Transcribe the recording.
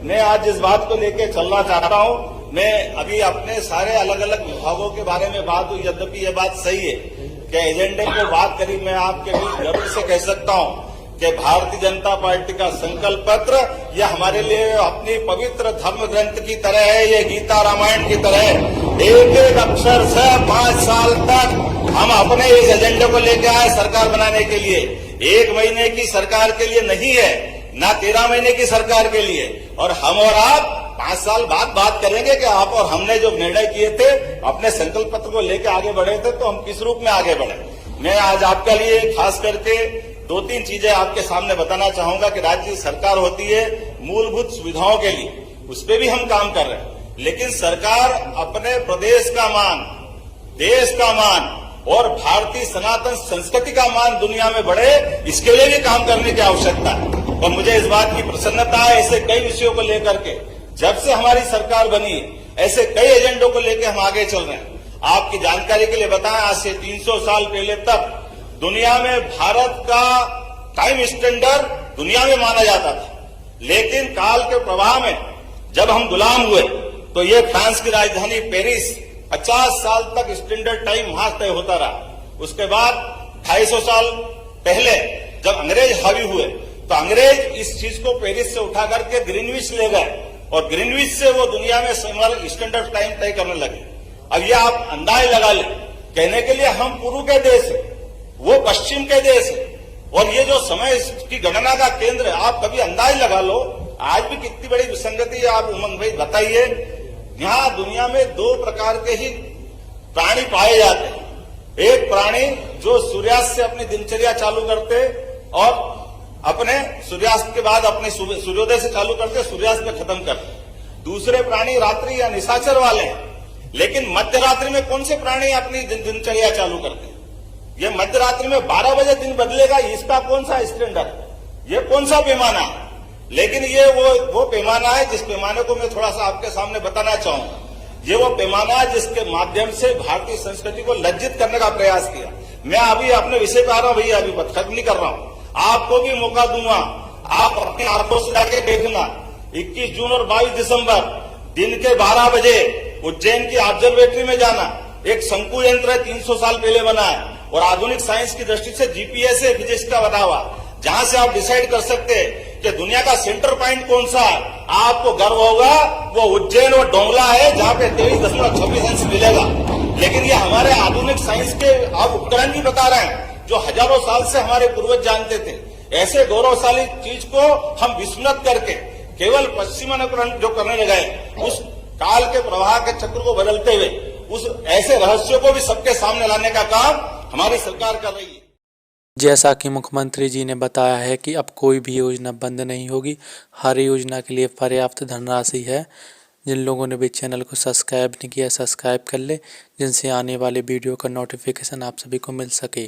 मैं आज इस बात को लेकर चलना चाहता हूं। मैं अभी अपने सारे अलग अलग विभागों के बारे में बात हुई, यद्यपि ये बात सही है कि एजेंडे को बात करी। मैं आपके बीच गर्व से कह सकता हूं कि भारतीय जनता पार्टी का संकल्प पत्र यह हमारे लिए अपनी पवित्र धर्म ग्रंथ की तरह है, ये गीता रामायण की तरह है। एक एक अक्षर से 5 साल तक हम अपने इस एजेंडे को लेकर आए सरकार बनाने के लिए। 1 महीने की सरकार के लिए नहीं है, ना 13 महीने की सरकार के लिए। और हम और आप 5 साल बाद बात करेंगे कि आप और हमने जो निर्णय किए थे, अपने संकल्प पत्र को लेकर आगे बढ़े थे, तो हम किस रूप में आगे बढ़े। मैं आज आपके लिए खास करके 2-3 चीजें आपके सामने बताना चाहूंगा कि राज्य की सरकार होती है मूलभूत सुविधाओं के लिए, उस पर भी हम काम कर रहे हैं। लेकिन सरकार अपने प्रदेश का मान, देश का मान और भारतीय सनातन संस्कृति का मान दुनिया में बढ़े, इसके लिए भी काम करने की आवश्यकता है। और मुझे इस बात की प्रसन्नता है, ऐसे कई विषयों को लेकर के जब से हमारी सरकार बनी, ऐसे कई एजेंडों को लेकर हम आगे चल रहे हैं। आपकी जानकारी के लिए बताएं, आज से 300 साल पहले तक दुनिया में भारत का टाइम स्टैंडर्ड दुनिया में माना जाता था। लेकिन काल के प्रवाह में जब हम गुलाम हुए तो ये फ्रांस की राजधानी पेरिस 50 साल तक स्टैंडर्ड टाइम वहां तय होता रहा। उसके बाद 250 साल पहले जब अंग्रेज हावी हुए तो अंग्रेज इस चीज को पेरिस से उठा करके ग्रीनविच ले गए और ग्रीनविच से वो दुनिया में स्टैंडर्ड टाइम तय करने लगे। अब ये आप अंदाज लगा लें, कहने के लिए हम पूर्व के देश है, वो पश्चिम के देश है, और ये जो समय की गणना का केंद्र है, आप कभी अंदाज लगा लो आज भी कितनी बड़ी विसंगति है। आप उमंग भाई बताइए, यहाँ दुनिया में 2 प्रकार के ही प्राणी पाए जाते हैं। एक प्राणी जो सूर्यास्त से अपनी दिनचर्या चालू करते और अपने सूर्यास्त के बाद अपने सूर्योदय से चालू करते, सूर्यास्त में खत्म करते। दूसरे प्राणी रात्रि या निशाचर वाले हैं। लेकिन मध्य रात्रि में कौन से प्राणी अपनी दिनचर्या चालू करते हैं? ये मध्य रात्रि में 12 बजे दिन बदलेगा, इसका कौन सा स्टैंडर्ड, ये कौन सा पैमाना है? लेकिन ये वो पैमाना है जिस पैमाने को मैं थोड़ा सा आपके सामने बताना चाहूंगा। ये वो पैमाना है जिसके माध्यम से भारतीय संस्कृति को लज्जित करने का प्रयास किया। मैं अभी अपने विषय पे आ रहा हूं भैया, अभी खत्म नहीं कर रहा हूं। आपको भी मौका दूंगा, आप अपनी आंखों से जाके देखना। 21 जून और 22 दिसंबर दिन के 12 बजे उज्जैन की ऑब्जर्वेटरी में जाना। एक शंकु यंत्र है, 300 साल पहले बना है और आधुनिक साइंस की दृष्टि से जीपीएस है, फिजिक्स का बना हुआ, जहां से आप डिसाइड कर सकते हैं कि दुनिया का सेंटर पॉइंट कौन सा है। आपको गर्व होगा वो उज्जैन और डोंगला है, जहां पे 23.26 अंश मिलेगा। लेकिन ये हमारे आधुनिक साइंस के आप उपकरण भी बता रहे हैं जो हजारों साल से हमारे पूर्वज जानते थे। ऐसे गौरवशाली चीज को हम विस्मृत करके केवल पश्चिमानुकरण जो करने लगे, उस काल के प्रवाह के चक्र को बदलते हुए उस ऐसे रहस्यों को भी सबके सामने लाने का काम हमारी सरकार कर रही है। जैसा कि मुख्यमंत्री जी ने बताया है कि अब कोई भी योजना बंद नहीं होगी, हर योजना के लिए पर्याप्त धनराशि है। जिन लोगों ने भी चैनल को सब्सक्राइब नहीं किया, सब्सक्राइब कर ले, जिनसे आने वाले वीडियो का नोटिफिकेशन आप सभी को मिल सके।